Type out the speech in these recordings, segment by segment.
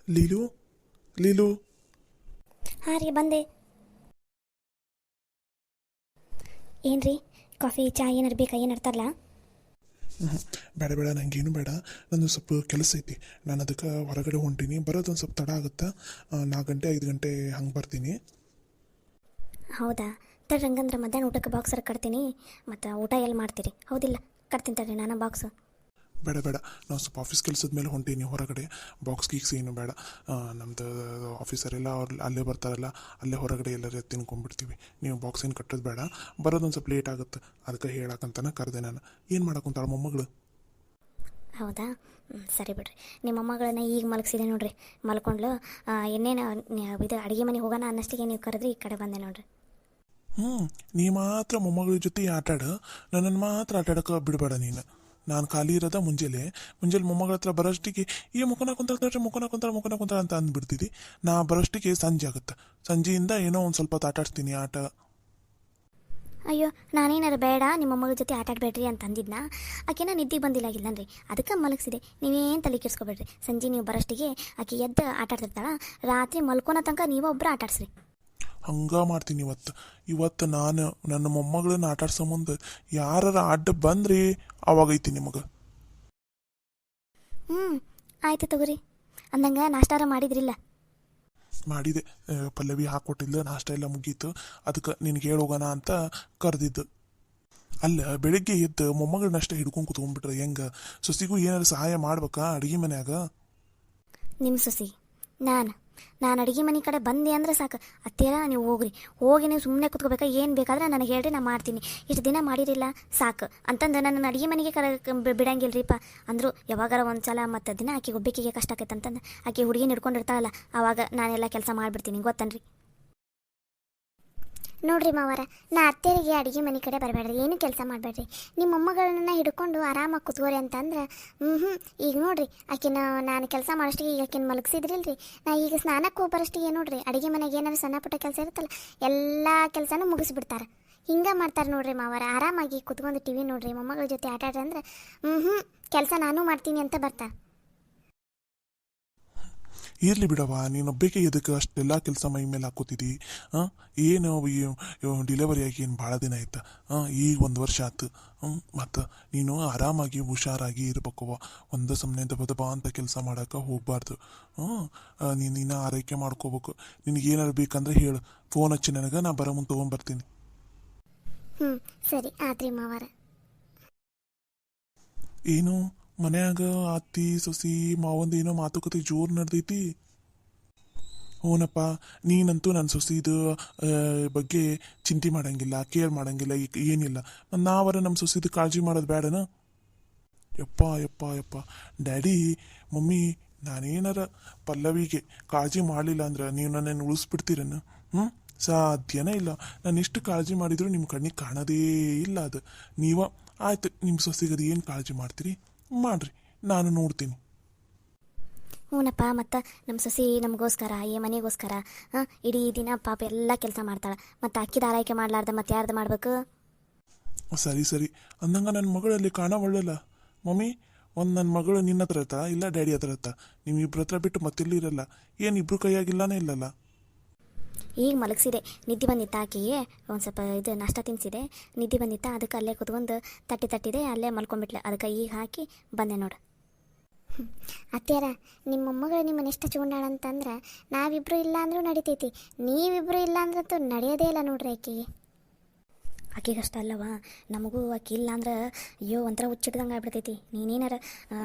ಲೀಲು ಲೀಲು. ಹಾಂ ರೀ ಬಂದೆ. ಏನು ರೀ ಕಾಫಿ ಚಾ ಏನಾರು ಬೇಕಾ ಏನಾರು ತರಲಾ? ಬೇಡ ಬೇಡ, ನಂಗೇನು ಬೇಡ. ನಂದು ಸ್ವಲ್ಪ ಕೆಲಸ ಐತಿ. ನಾನು ಅದಕ್ಕೆ ಹೊರಗಡೆ ಹೊಂಟೀನಿ. ಬರೋದೊಂದು ಸ್ವಲ್ಪ ತಡ ಆಗುತ್ತಾ. 4 ಗಂಟೆ 5 ಗಂಟೆ ಹಂಗೆ ಬರ್ತೀನಿ. ಹೌದಾ, ತಡ್ರಿ ಹಂಗಂದ್ರೆ ಮಧ್ಯಾಹ್ನ ಊಟಕ್ಕೆ ಬಾಕ್ಸರ್ ಕಟ್ತೀನಿ. ಮತ್ತು ಊಟ ಎಲ್ಲಿ ಮಾಡ್ತೀರಿ? ಹೌದಿಲ್ಲ, ಕಟ್ತೀನಿ ತಡ್ರಿ ನಾನು ಬಾಕ್ಸು. ಬೇಡ ಬೇಡ, ನಾವು ಸ್ವಲ್ಪ ಆಫೀಸ್ ಕೆಲಸದ ಮೇಲೆ ಹೊಂಟೀನಿ ಹೊರಗಡೆ. ಬಾಕ್ಸ್ ಗೀಕ್ಸ್ ಏನು ಬೇಡ. ನಮ್ಮದು ಆಫೀಸರೆಲ್ಲ ಅವ್ರು ಅಲ್ಲೇ ಬರ್ತಾರಲ್ಲ, ಅಲ್ಲೇ ಹೊರಗಡೆ ಎಲ್ಲರೂ ತಿನ್ಕೊಂಡ್ಬಿಡ್ತೀವಿ. ನೀವು ಬಾಕ್ಸ್ ಏನು ಕಟ್ಟೋದು ಬೇಡ. ಬರೋದೊಂದು ಸ್ವಲ್ಪ ಲೇಟ್ ಆಗುತ್ತೆ, ಅದಕ್ಕೆ ಹೇಳಕ್ಕಂತಾನೆ ಕರೆದೆ ನಾನು. ಏನು ಮಾಡಕ್ಕಂತಾಳ ಮೊಮ್ಮಗಳು? ಹೌದಾ, ಸರಿ ಬಿಡ್ರಿ. ನಿಮ್ಮ ಮೊಮ್ಮಗಳನ್ನ ಈಗ ಮಲಗಿಸಿದೆ ನೋಡ್ರಿ. ಮಲ್ಕೊಂಡ್ಲು. ಇನ್ನೇನು ಇದು ಅಡುಗೆ ಮನೆಗೆ ಹೋಗೋಣ ಅನ್ನಷ್ಟಿಗೆ ನೀವು ಕರೆದ್ರಿ, ಈ ಕಡೆ ಬಂದೆ ನೋಡ್ರಿ. ನೀ ಮಾತ್ರ ಮೊಮ್ಮಗಳ ಜೊತೆ ಆಟಾಡು, ನನ್ನನ್ನು ಮಾತ್ರ ಆಟಾಡಕ್ಕೆ ಬಿಡಬೇಡ ನೀನು. ನಾನು ಖಾಲಿ ಇರೋದ ಮುಂಜಾನೆ ಮೊಮ್ಮಗಳ ಹತ್ರ ಬರೋಷ್ಟಿಗೆ ಈ ಮುಖನ ಕುಂತಾಳ ಅಂತ ಅಂದ್ಬಿಡ್ತಿದ್ದಿ. ನಾ ಬರೋಷ್ಟಿಗೆ ಸಂಜೆ ಆಗುತ್ತೆ. ಸಂಜೆಯಿಂದ ಏನೋ ಒಂದು ಸ್ವಲ್ಪ ಹೊತ್ತು ಆಟಾಡ್ತೀನಿ ಆಟ. ಅಯ್ಯೋ, ನಾನೇನಾರು ಬೇಡ ನಿಮ್ಮ ಮೊಮ್ಮಗಳ ಜೊತೆ ಆಟ ಆಡಬೇಡ್ರಿ ಅಂತ ಅಂದಿದ್ನ. ಆಕೆನ ನಿದ್ದೆ ಬಂದಿಲ್ಲಾಗಿಲ್ಲನ್ರಿ, ಅದಕ್ಕೆ ಮಲಗಿಸಿದೆ. ನೀವೇನು ತಲೆ ಕೆಡಿಸ್ಕೊಬೇಡ್ರಿ. ಸಂಜೆ ನೀವು ಬರೋಷ್ಟಿಗೆ ಆಕೆ ಎದ್ದು ಆಟ ಆಡ್ತಿರ್ತಾಳ. ರಾತ್ರಿ ಮಲ್ಕೊನೋ ತನಕ ನೀವು ಒಬ್ಬರು ಆಟ ಆಡ್ಸ್ರಿ. ಹಂಗ ಮಾಡ್ತೀನಿ ಇವತ್ತು ನಾನು ನನ್ನ ಮೊಮ್ಮಗಳನ್ನ ಆಟಾಡ್ಸೋ ಮುಂದೆ ಯಾರ ಅಡ್ಡ ಬಂದ್ರಿ ಅವಾಗೈತಿ ನಿಮಗೆ. ಆಯ್ತು ತಗೋರಿ. ಅಂದಂಗೆ ನಾಷ್ಟಾರ ಮಾಡಿದ್ರಿಲ್ಲ? ಮಾಡಿದೆ. ಪಲ್ಲವಿ ಹಾಕ್ಕೊಟ್ಟಿಲ್ಲ, ನಾಷ್ಟ ಎಲ್ಲ ಮುಗೀತು. ಅದಕ್ಕೆ ನಿನಗೆ ಹೇಳೋಗೋಣ ಅಂತ ಕರೆದಿದ್ದು. ಅಲ್ಲ, ಬೆಳಿಗ್ಗೆ ಎದ್ದು ಮೊಮ್ಮಗಳನ್ನಷ್ಟೇ ಹಿಡ್ಕೊಂಡು ಕುತ್ಕೊಂಡ್ಬಿಟ್ರೆ ಹೆಂಗ? ಸೊಸಿಗೂ ಏನಾರು ಸಹಾಯ ಮಾಡ್ಬೇಕಾ ಅಡುಗೆ ಮನ್ಯಾಗ? ನಿಮ್ಮ ಸೊಸಿ ನಾನು ಅಡುಗೆ ಮನೆ ಕಡೆ ಬಂದೆ ಅಂದ್ರೆ ಸಾಕು. ಅತ್ತೇರ ನೀವು ಹೋಗಿ ನೀವು ಸುಮ್ಮನೆ ಕುತ್ಕೋಬೇಕಾ? ಏನು ಬೇಕಾದ್ರೆ ನನಗೆ ಹೇಳ್ರಿ, ನಾನು ಮಾಡ್ತೀನಿ. ಇಷ್ಟು ದಿನ ಮಾಡಿರಿಲ್ಲ ಸಾಕು ಅಂತಂದು ನನ್ನ ಅಡುಗೆ ಮನೆಗೆ ಬಿಡಂಗಿಲ್ರಿಪ್ಪ ಅಂದರು. ಯಾವಾಗಾರ ಒಂದು ಸಲ ಮತ್ತು ದಿನ ಆಕೆ ಒಬ್ಬೇಕಿಗೆ ಕಷ್ಟ ಆಕೈತೆ ಅಂತಂದು ಆಕೆ ಹುಡುಗಿನ ಹಿಡ್ಕೊಂಡಿರ್ತಾಳಲ್ಲ, ಆವಾಗ ನಾನೆಲ್ಲ ಕೆಲಸ ಮಾಡಿಬಿಡ್ತೀನಿ, ಗೊತ್ತನ್ರಿ. ನೋಡ್ರಿ ಮಾವರ, ನಾ ಅತ್ತೆರಿಗೆ ಅಡುಗೆ ಮನೆ ಕಡೆ ಬರಬೇಡ್ರಿ, ಏನು ಕೆಲಸ ಮಾಡಬೇಡ್ರಿ. ನಿಮ್ಮ ಮೊಮ್ಮಗಳನ್ನ ಹಿಡ್ಕೊಂಡು ಆರಾಮಾಗಿ ಕುತ್ಕೋರಿ ಅಂತಂದ್ರೆ ಈಗ ನೋಡ್ರಿ ಆಕಿನ ನಾನು ಕೆಲಸ ಮಾಡೋಷ್ಟಿಗೆ ಈಗ ಆಕಿನ ಮಲಗಿಸಿದ್ರಿಲ್ರಿ. ನಾ ಈಗ ಸ್ನಾನಕ್ಕೆ ಹೋಗಿ ಬರೋಷ್ಟಿಗೆ ನೋಡ್ರಿ ಅಡುಗೆ ಮನೆಗೆ ಏನಾದ್ರು ಸಣ್ಣ ಪುಟ್ಟ ಕೆಲಸ ಇರುತ್ತಲ್ಲ ಎಲ್ಲ ಕೆಲಸನೂ ಮುಗಿಸ್ಬಿಡ್ತಾರೆ. ಹಿಂಗೆ ಮಾಡ್ತಾರೆ ನೋಡ್ರಿ ಮಾವರ. ಆರಾಮಾಗಿ ಕುತ್ಕೊಂಡು ಟಿ ವಿ ನೋಡ್ರಿ, ಮೊಮ್ಮಗಳ ಜೊತೆ ಆಟ ಆಡ್ರಿ ಅಂದ್ರೆ ಕೆಲಸ ನಾನು ಮಾಡ್ತೀನಿ ಅಂತ ಬರ್ತಾರೆ. ಇರಲಿ ಬಿಡವ, ನೀನೊಬ್ಬಕ್ಕೆ ಎದಕ್ಕೆ ಅಷ್ಟೆಲ್ಲ ಕೆಲಸ ಮೈ ಮೇಲೆ ಹಾಕೋತಿದ್ದಿ? ಏನು ಡಿಲೆವರಿ ಆಗಿ ಏನು ಭಾಳ ದಿನ ಆಯ್ತಾ? ಈಗ 1 ವರ್ಷ ಆಯ್ತು. ಮತ್ತು ನೀನು ಆರಾಮಾಗಿ ಹುಷಾರಾಗಿ ಇರ್ಬೇಕವ. ಒಂದು ಸುಮ್ಮನೆ ದಬ ಅಂತ ಕೆಲಸ ಮಾಡೋಕೆ ಹೋಗ್ಬಾರ್ದು. ನೀನು ಆರೈಕೆ ಮಾಡ್ಕೋಬೇಕು. ನಿನಗೇನಾರು ಬೇಕಂದ್ರೆ ಹೇಳು, ಫೋನ್ ಹಚ್ಚಿ ನನಗೆ, ನಾ ಬರೋ ಮುಂದೆ ತೊಗೊಂಬರ್ತೀನಿ. ಸರಿ ಆತ್ರಿ ಮಾವಾರ. ಏನು ಮನ್ಯಾಗ ಅತ್ತಿ ಸೊಸಿ ಮಾವಂದು ಏನೋ ಮಾತುಕತೆ ಜೋರು ನಡೆದೈತಿ? ಹ್ಞೂನಪ್ಪ, ನೀನಂತೂ ನನ್ನ ಸೊಸಿದು ಬಗ್ಗೆ ಚಿಂತೆ ಮಾಡಂಗಿಲ್ಲ, ಕೇರ್ ಮಾಡಂಗಿಲ್ಲ, ಏನಿಲ್ಲ. ನಾವರ ನಮ್ಮ ಸೊಸಿದು ಕಾಳಜಿ ಮಾಡೋದು ಬೇಡನ? ಯಪ್ಪ ಡ್ಯಾಡಿ ಮಮ್ಮಿ, ನಾನೇನಾರ ಪಲ್ಲವಿಗೆ ಕಾಳಜಿ ಮಾಡಲಿಲ್ಲ ಅಂದ್ರೆ ನೀವು ನನ್ನನ್ನು ಉಳಿಸ್ಬಿಡ್ತೀರನ್ನು? ಸಾಧ್ಯನೇ ಇಲ್ಲ. ನಾನು ಎಷ್ಟು ಕಾಳಜಿ ಮಾಡಿದ್ರು ನಿಮ್ಮ ಕಣ್ಣಿಗೆ ಕಾಣೋದೇ ಇಲ್ಲ ಅದು. ಆಯ್ತು, ನಿಮ್ಮ ಸೊಸಿಗದು ಏನು ಕಾಳಜಿ ಮಾಡ್ತೀರಿ ಮಾಡ್ರಿ, ನಾನು ನೋಡ್ತೀನಿ. ಹ್ಞೂನಪ್ಪ, ಮತ್ತು ನಮ್ಮ ಸೊಸಿ ನಮಗೋಸ್ಕರ, ಈ ಮನೆಗೋಸ್ಕರ ಇಡೀ ದಿನ ಪಾಪ ಎಲ್ಲ ಕೆಲಸ ಮಾಡ್ತಾಳೆ. ಮತ್ತು ಅಕ್ಕಿದ ಆರೈಕೆ ಮಾಡಲಾರ್ದ ಮತ್ತೆ ಯಾರ್ದು ಮಾಡ್ಬೇಕು? ಸರಿ ಅಂದಂಗ ನನ್ನ ಮಗಳಲ್ಲಿ ಕಾಣವಳ್ಳಲ್ಲ ಮಮ್ಮಿ. ನನ್ನ ಮಗಳು ನಿನ್ನ ಹತ್ರ ಇರ್ತಾ ಇಲ್ಲ ಡ್ಯಾಡಿ ಹತ್ರ ಇರ್ತಾ? ನೀವು ಇಬ್ಬರ ಹತ್ರ ಬಿಟ್ಟು ಮತ್ತೆಲ್ಲಿ ಇರಲ್ಲ? ಏನು ಇಬ್ರು ಕೈಯಾಗಿಲ್ಲಾನೇ ಇಲ್ಲಲ್ಲ? ಈಗ ಮಲಗಿಸಿದೆ, ನಿದ್ದೆ ಬಂದಿತ್ತ ಆಕೆಗೆ. ಒಂದು ಸ್ವಲ್ಪ ಇದು ನಾಷ್ಟ ತಿನ್ನಿಸಿದೆ, ನಿದ್ದೆ ಬಂದಿತ್ತ. ಅದಕ್ಕೆ ಅಲ್ಲೇ ಕುತ್ಕೊಂಡು ತಟ್ಟಿದೆ, ಅಲ್ಲೇ ಮಲ್ಕೊಂಡ್ಬಿಟ್ಲೆ. ಅದಕ್ಕೆ ಈಗ ಹಾಕಿ ಬಂದೆ ನೋಡು. ಅತ್ತೆಯರ, ನಿಮ್ಮ ಮೊಮ್ಮಗಳು ನಿಮ್ಮನ್ನು ಎಷ್ಟು ಹಚ್ಕೊಂಡಾಳ ಅಂತಂದ್ರೆ ನಾವಿಬ್ಬರು ಇಲ್ಲ ಅಂದರೂ ನಡಿತೈತಿ, ನೀವಿಬ್ಬರು ಇಲ್ಲ ಅಂದ್ರಂತೂ ನಡೆಯೋದೇ ಇಲ್ಲ ನೋಡ್ರಿ ಆಕೆಗೆ. ಆಕೆಗಷ್ಟ ಅಲ್ಲವಾ, ನಮಗೂ ಆಕೆ ಇಲ್ಲ ಅಂದ್ರೆ ಅಯ್ಯೋ ಒಂಥರ ಹುಚ್ಚಿಡ್ದಂಗೆ ಆಗ್ಬಿಡ್ತೈತಿ. ನೀನೇನಾರ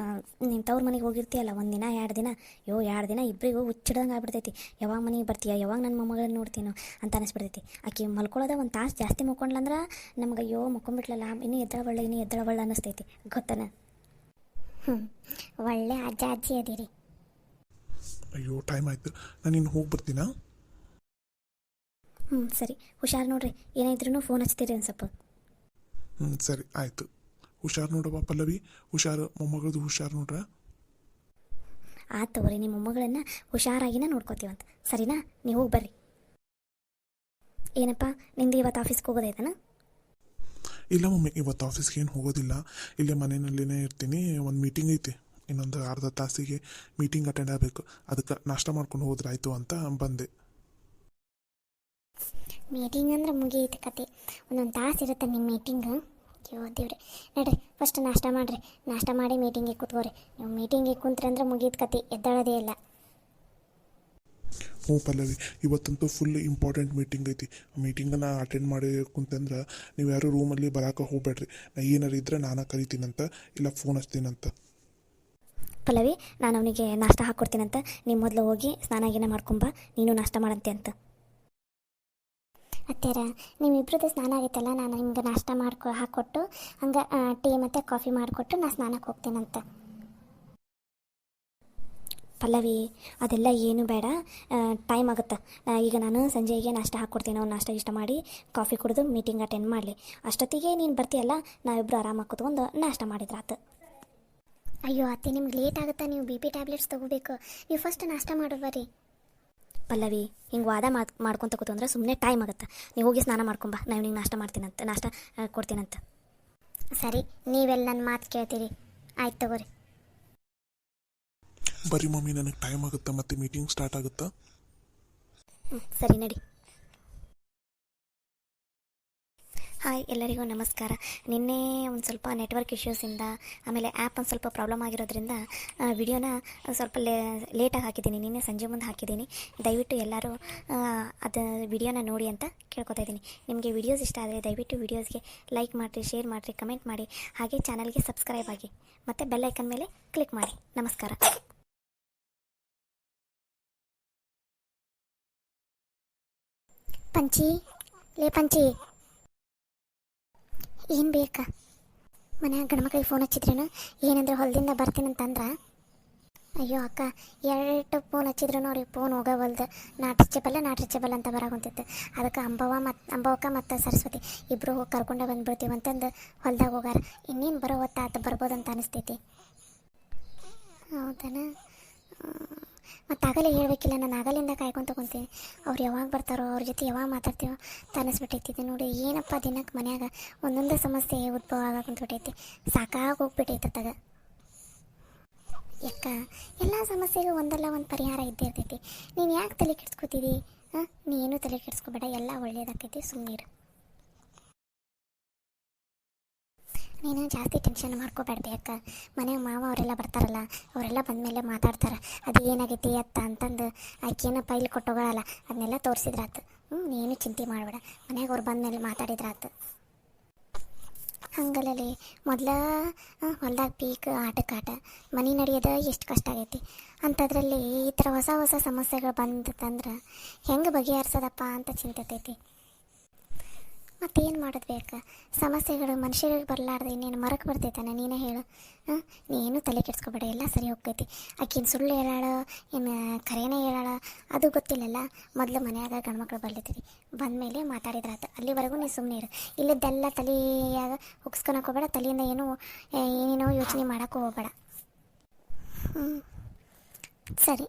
ನಿಮ್ಮ ತವ್ರ ಮನೆಗೆ ಹೋಗಿರ್ತೀಯಲ್ಲ 1 ದಿನ 2 ದಿನ, 2 ದಿನ ಇಬ್ಬರಿಗೂ ಹುಚ್ಚಿಡ್ದಂಗೆ ಆಗ್ಬಿಡ್ತೈತಿ. ಯಾವಾಗ ಮನೆಗೆ ಬರ್ತೀಯ, ಯಾವಾಗ ನನ್ನ ಮೊಮ್ಮಗಳನ್ನ ನೋಡ್ತೀನೋ ಅಂತ ಅನಿಸ್ಬಿಡ್ತೈತಿ. ಆಕೆ ಮಲ್ಕೊಳ್ಳೋದ 1 ತಾಸು ಜಾಸ್ತಿ ಮಲ್ಕೊಂಡ್ಲಂದ್ರೆ ನಮ್ಗೆ ಅಯ್ಯೋ ಮಕ್ಕೊಂಬಿಟ್ಲಲ್ಲ, ಇನ್ನೂ ಎದ್ದಳವಳ್ಳ ಅನ್ನಿಸ್ತೈತಿ, ಗೊತ್ತನ? ಒಳ್ಳೆ ಅಜ್ಜಿ ಅದೀರಿ. ಅಯ್ಯೋ, ಟೈಮ್ ಆಯ್ತು, ನಾನು ಇನ್ನು ಹೋಗಿ ಬರ್ತೀನಾ? ಸರಿ, ಹುಷಾರು ನೋಡ್ರಿ. ಏನಾದ್ರೂ ಫೋನ್ ಹಚ್ತೀರಿ ಒಂದು ಸ್ವಲ್ಪ. ಸರಿ ಆಯಿತು. ಹುಷಾರು ನೋಡವ್ವ ಪಲ್ಲವಿ, ಹುಷಾರು. ಮೊಮ್ಮಗಳದು ಹುಷಾರು ನೋಡ್ರ. ಆಯ್ತು ತಗೋರಿ, ನಿಮ್ಮ ಮೊಮ್ಮಗಳನ್ನ ಹುಷಾರಾಗಿನ ನೋಡ್ಕೋತೀವಂತ. ಸರಿನಾ? ನೀವು ಹೋಗಿ ಬರ್ರಿ. ಏನಪ್ಪ ನಿಂದು ಇವತ್ತು ಆಫೀಸ್ಗೆ ಹೋಗೋದೈತನ? ಇಲ್ಲ ಮಮ್ಮಿ, ಇವತ್ತು ಆಫೀಸ್ಗೆ ಏನು ಹೋಗೋದಿಲ್ಲ, ಇಲ್ಲೇ ಮನೆಯಲ್ಲೇ ಇರ್ತೀನಿ. ಒಂದು ಮೀಟಿಂಗ್ ಐತಿ, ಇನ್ನೊಂದು ಅರ್ಧ ತಾಸಿಗೆ ಮೀಟಿಂಗ್ ಅಟೆಂಡ್ ಆಗಬೇಕು. ಅದಕ್ಕೆ ನಾಷ್ಟ ಮಾಡ್ಕೊಂಡು ಹೋದ್ರಾಯ್ತು ಅಂತ ಬಂದೆ. ಮೀಟಿಂಗ್ ಅಂದ್ರೆ ಮುಗಿಯಿತು ಕತೆ. ಒಂದೊಂದು ತಾಸು ಇರುತ್ತೆ ನಿಮ್ಮ ಮೀಟಿಂಗ್. ಅಯ್ಯೋ ದೇವ್ರಿ, ನಡ್ರಿ ಫಸ್ಟ್ ನಾಷ್ಟ ಮಾಡಿರಿ. ನಾಷ್ಟ ಮಾಡಿ ಮೀಟಿಂಗಿಗೆ ಕೂತ್ಕೋರಿ. ನೀವು ಮೀಟಿಂಗಿಗೆ ಕುಂತ್ರಿ ಅಂದ್ರೆ ಮುಗಿದ ಕತೆ, ಎದ್ದೇಳೋದೇ ಇಲ್ಲ. ಹ್ಞೂ ಪಲ್ಲವಿ, ಇವತ್ತಂತೂ ಫುಲ್ ಇಂಪಾರ್ಟೆಂಟ್ ಮೀಟಿಂಗ್ ಐತಿ. ಮೀಟಿಂಗನ್ನು ಅಟೆಂಡ್ ಮಾಡಿ ಕುಂತಂದ್ರೆ ನೀವು ಯಾರು ರೂಮಲ್ಲಿ ಬರೋಕೆ ಹೋಗ್ಬೇಡ್ರಿ. ನಾ ಏನಾರು ಇದ್ರೆ ನಾನು ಕರಿತೀನಂತ, ಇಲ್ಲ ಫೋನ್ ಹಚ್ತೀನಂತ. ಪಲ್ಲವಿ, ನಾನು ಅವನಿಗೆ ನಾಷ್ಟ ಹಾಕ್ಕೊಡ್ತೀನಂತ. ನೀವು ಮೊದಲು ಹೋಗಿ ಸ್ನಾನ ಗೀನ ಮಾಡ್ಕೊಂಬ, ನೀನು ನಾಷ್ಟ ಮಾಡಂತೆ ಅಂತ. ಅತ್ತೆರ, ನಿಮ್ಮಿಬ್ರದ್ದು ಸ್ನಾನ ಆಗೈತಲ್ಲ, ನಾನು ನಿಮ್ಗೆ ನಾಷ್ಟ ಹಾಕ್ಕೊಟ್ಟು ಹಂಗೆ ಟೀ ಮತ್ತು ಕಾಫಿ ಮಾಡಿಕೊಟ್ಟು ನಾ ಸ್ನಾನಕ್ಕೆ ಹೋಗ್ತೀನಂತ. ಪಲ್ಲವಿ, ಅದೆಲ್ಲ ಏನು ಬೇಡ, ಟೈಮ್ ಆಗುತ್ತೆ. ಈಗ ನಾನು ಸಂಜೆಗೆ ನಾಷ್ಟ ಹಾಕ್ಕೊಡ್ತೀನಿ. ಅವ್ನು ನಾಷ್ಟ ಇಷ್ಟ ಮಾಡಿ ಕಾಫಿ ಕುಡಿದು ಮೀಟಿಂಗ್ ಅಟೆಂಡ್ ಮಾಡಲಿ. ಅಷ್ಟೊತ್ತಿಗೆ ನೀನು ಬರ್ತೀಯಲ್ಲ, ನಾವಿಬ್ಬರು ಆರಾಮಾಗಿ ಕೂತ್ಕೊಂಡು ನಾಷ್ಟ ಮಾಡಿದ್ರಾತು. ಅಯ್ಯೋ ಅತ್ತೆ, ನಿಮ್ಗೆ ಲೇಟ್ ಆಗುತ್ತಾ? ನೀವು ಬಿ ಪಿ ಟ್ಯಾಬ್ಲೆಟ್ಸ್ ತೊಗೋಬೇಕು. ನೀವು ಫಸ್ಟ್ ನಾಷ್ಟ ಮಾಡೋ ಬರ್ರಿ. ಪಲ್ಲವಿ, ಹಿಂಗೆ ವಾದ ಮಾಡ್ಕೊತ ಕೂತು ಸುಮ್ಮನೆ ಟೈಮ್ ಆಗುತ್ತೆ. ನೀವು ಹೋಗಿ ಸ್ನಾನ ಮಾಡ್ಕೊಂಬ, ನಾನು ನಿಂಗೆ ನಾಷ್ಟ ಕೊಡ್ತೀನಂತ. ಸರಿ, ನೀವೆಲ್ಲ ನನ್ನ ಮಾತು ಕೇಳ್ತೀರಿ. ಆಯ್ತು ತಗೋರಿ. ಬರೀ ಮಮ್ಮಿ, ನನಗೆ ಟೈಮ್ ಆಗುತ್ತೆ, ಮತ್ತೆ ಮೀಟಿಂಗ್ ಸ್ಟಾರ್ಟ್ ಆಗುತ್ತಾ? ಸರಿ ನಡಿ. ಹಾಯ್, ಎಲ್ಲರಿಗೂ ನಮಸ್ಕಾರ. ನಿನ್ನೆ ಒಂದು ಸ್ವಲ್ಪ ನೆಟ್ವರ್ಕ್ ಇಶ್ಯೂಸಿಂದ, ಆಮೇಲೆ ಆ್ಯಪ್ ಒಂದು ಸ್ವಲ್ಪ ಪ್ರಾಬ್ಲಮ್ ಆಗಿರೋದ್ರಿಂದ ವಿಡಿಯೋನ ಸ್ವಲ್ಪ ಲೇಟಾಗಿ ಹಾಕಿದ್ದೀನಿ. ನಿನ್ನೆ ಸಂಜೆ ಮುಂದೆ ಹಾಕಿದ್ದೀನಿ. ದಯವಿಟ್ಟು ಎಲ್ಲರೂ ಅದು ವಿಡಿಯೋನ ನೋಡಿ ಅಂತ ಕೇಳ್ಕೊತಾ ಇದ್ದೀನಿ. ನಿಮಗೆ ವಿಡಿಯೋಸ್ ಇಷ್ಟ ಆದರೆ ದಯವಿಟ್ಟು ವಿಡಿಯೋಸ್ಗೆ ಲೈಕ್ ಮಾಡಿರಿ, ಶೇರ್ ಮಾಡಿರಿ, ಕಮೆಂಟ್ ಮಾಡಿ, ಹಾಗೆ ಚಾನಲ್ಗೆ ಸಬ್ಸ್ಕ್ರೈಬ್ ಆಗಿ, ಮತ್ತು ಬೆಲ್ ಐಕನ್ ಮೇಲೆ ಕ್ಲಿಕ್ ಮಾಡಿ. ನಮಸ್ಕಾರ. ಪಂಚಿ, ಲೇ ಪಂಚಿ, ಏನು ಬೇಕಾ? ಮನ್ಯಾಗ ಗಂಡ್ಮಕ್ಳಿಗೆ ಫೋನ್ ಹಚ್ಚಿದ್ರೇನು? ಏನಂದ್ರೆ ಹೊಲದಿಂದ ಬರ್ತೀನಂತಂದ್ರೆ. ಅಯ್ಯೋ ಅಕ್ಕ, ಎರಡು ಫೋನ್ ಹಚ್ಚಿದ್ರು ನೋಡಿ, ಫೋನ್ ಹೋಗವಲ್ದು. ನಾಟ್ ರೀಚಬಲ್ ಅಂತ ಬರಾಕೊಂತಿತ್ತು. ಅದಕ್ಕೆ ಅಂಬವಕ್ಕ ಮತ್ತು ಸರಸ್ವತಿ ಇಬ್ಬರು ಹೋಗಿ ಕರ್ಕೊಂಡೆ ಬಂದ್ಬಿಡ್ತೀವಿ ಅಂತಂದು ಹೊಲ್ದಾಗ ಹೋಗಾರ. ಇನ್ನೇನು ಬರೋ ಹೊತ್ತಾತ ಬರ್ಬೋದಂತ ಅನಿಸ್ತೈತಿ. ಹೌದನ? ಮತ್ತು ಆಗಲೇ ಹೇಳಬೇಕಿಲ್ಲ, ನಾನು ಆಗಲಿಂದ ಕಾಯ್ಕೊಂಡು ತೊಗೊತೀನಿ. ಅವ್ರು ಯಾವಾಗ ಬರ್ತಾರೋ, ಅವ್ರ ಜೊತೆ ಯಾವಾಗ ಮಾತಾಡ್ತೀವೋ ಅನ್ನಿಸ್ಬಿಟ್ಟೈತಿ. ನೋಡಿ ಏನಪ್ಪ, ದಿನಕ್ಕೆ ಮನ್ಯಾಗ ಒಂದೊಂದು ಸಮಸ್ಯೆ ಉದ್ಭವ ಆಗಾಕೊಂಡ್ಬಿಟ್ಟೈತಿ. ಸಾಕಾಗಿ ಹೋಗ್ಬಿಟ್ಟೈತತ್ತಾಗ. ಯಾಕ ಎಲ್ಲ ಸಮಸ್ಯೆಗೂ ಒಂದಲ್ಲ ಒಂದು ಪರಿಹಾರ ಇದ್ದೇ ಇರ್ತೈತಿ. ನೀನು ಯಾಕೆ ತಲೆ ಕೆಡ್ಸ್ಕೊತಿದ್ದಿ? ನೀನು ತಲೆ ಕೆಡ್ಸ್ಕೊಬೇಡ, ಎಲ್ಲ ಒಳ್ಳೇದಾಕೈತಿ, ಸುಮ್ಮನಿರು. ನೀನು ಜಾಸ್ತಿ ಟೆನ್ಷನ್ ಮಾಡ್ಕೋಬೇಡ ಅಕ್ಕ. ಮನೆಗೆ ಮಾವ ಅವರೆಲ್ಲ ಬರ್ತಾರಲ್ಲ, ಅವರೆಲ್ಲ ಬಂದಮೇಲೆ ಮಾತಾಡ್ತಾರೆ. ಅದು ಏನಾಗೈತಿ ಅಂತಂದು ಆಕೆನ ಫೈಲ್ ಕೊಟ್ಟೋಗಳಲ್ಲ, ಅದನ್ನೆಲ್ಲ ತೋರಿಸಿದ್ರಾತು. ನೀನು ಚಿಂತೆ ಮಾಡಬೇಡ, ಮನೆಗೆ ಅವ್ರು ಬಂದಮೇಲೆ ಮಾತಾಡಿದ್ರಾತು. ಹಂಗಲ್ಲಲ್ಲಿ ಮೊದಲ ಹೊಲ್ದಾಗ ಪೀಕ್, ಆಟಕ್ಕಾಟ, ಮನೆ ನಡೆಯೋದು ಎಷ್ಟು ಕಷ್ಟ ಆಗೈತಿ. ಅಂಥದ್ರಲ್ಲಿ ಈ ಥರ ಹೊಸ ಸಮಸ್ಯೆಗಳು ಬಂತಂದ್ರೆ ಹೆಂಗೆ ಬಗೆಹರಿಸೋದಪ್ಪ ಅಂತ ಚಿಂತೈತಿ. ಮತ್ತೇನು ಮಾಡೋದು ಬೇಕಾ? ಸಮಸ್ಯೆಗಳು ಮನುಷ್ಯರಿಗೆ ಬರಲಾರ್ದು ಇನ್ನೇನು ಮರಕ್ಕೆ ಬರ್ತೈತಾನೆ? ನೀನೇ ಹೇಳು. ನೀನು ತಲೆ ಕೆಡ್ಸ್ಕೊಬೇಡ, ಎಲ್ಲ ಸರಿ ಹೋಗ್ತೈತಿ. ಆಕಿನ ಸುಳ್ಳು ಹೇಳಾಳ, ಏನು ಕರೆಯೇ ಹೇಳಾಳ, ಅದು ಗೊತ್ತಿಲ್ಲಲ್ಲ. ಮೊದಲು ಮನೆಯಾಗ ಗಂಡ್ಮಕ್ಳು ಬರ್ಲಿತ್ತೀರಿ, ಬಂದಮೇಲೆ ಮಾತಾಡಿದ್ರಾತು. ಅಲ್ಲಿವರೆಗೂ ನೀನು ಸುಮ್ಮನೆ ಇರು. ಇಲ್ಲದ್ದೆಲ್ಲ ತಲೆಯಾಗ ಹುಗ್ಸ್ಕೊಳಕ್ಕೆ ಹೋಗಬೇಡ. ತಲೆಯಿಂದ ಏನೇನೋ ಯೋಚನೆ ಮಾಡೋಕ್ಕೂ ಹೋಗಬೇಡ. ಸರಿ.